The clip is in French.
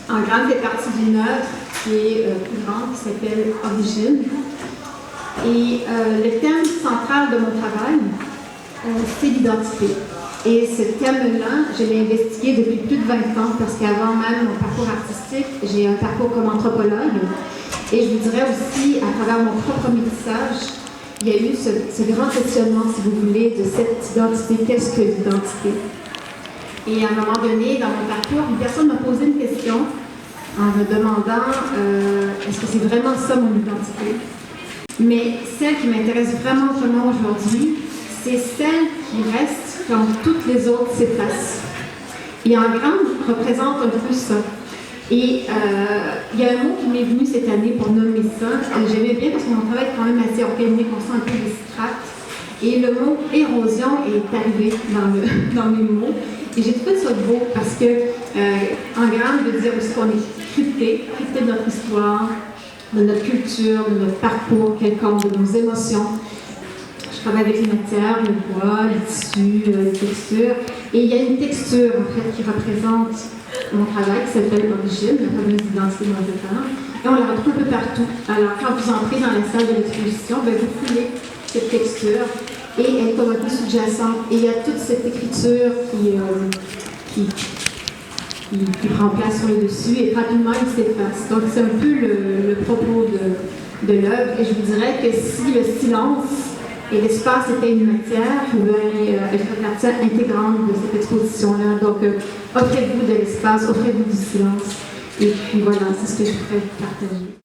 En grande fait partie d'une œuvre qui est plus grande, qui s'appelle Origine. Et le thème central de mon travail, c'est l'identité. Et ce thème-là, je l'ai investigué depuis plus de 20 ans, parce qu'avant même mon parcours artistique, j'ai un parcours comme anthropologue. Et je vous dirais aussi, à travers mon propre métissage, il y a eu ce grand questionnement, si vous voulez, de cette identité. Qu'est-ce que l'identité? Et à un moment donné, dans mon parcours, une personne m'a posé une question en me demandant est-ce que c'est vraiment ça mon identité? Mais celle qui m'intéresse vraiment aujourd'hui, c'est celle qui reste quand toutes les autres s'effacent. Et en grande représente un peu ça. Et il y a un mot qui m'est venu cette année pour nommer ça. J'aimais bien parce que mon travail est quand même assez organique, on sent un peu les strates. Et le mot érosion est arrivé dans mes mots. Et j'ai trouvé ça beau parce que en grande veut dire aussi qu'on est crypté de notre histoire, de notre culture, de notre parcours quelconque, de nos émotions. Je travaille avec les matières, le bois, les tissus, les textures. Et il y a une texture, en fait, qui représente mon travail, qui s'appelle Origine, la fameuse identité dont je parle. Et on la retrouve un peu partout. Alors, quand vous entrez dans la salle de l'exposition, vous foulez cette texture et elle est comme un peu sous-jacente. Et il y a toute cette écriture qui prend place sur le dessus et rapidement il s'efface. Donc, c'est un peu le propos de l'œuvre. Et je vous dirais que si le silence et l'espace était une matière, elle ferait partie intégrante de cette exposition-là. Donc, offrez-vous de l'espace, offrez-vous du silence. Et puis voilà, c'est ce que je voudrais partager.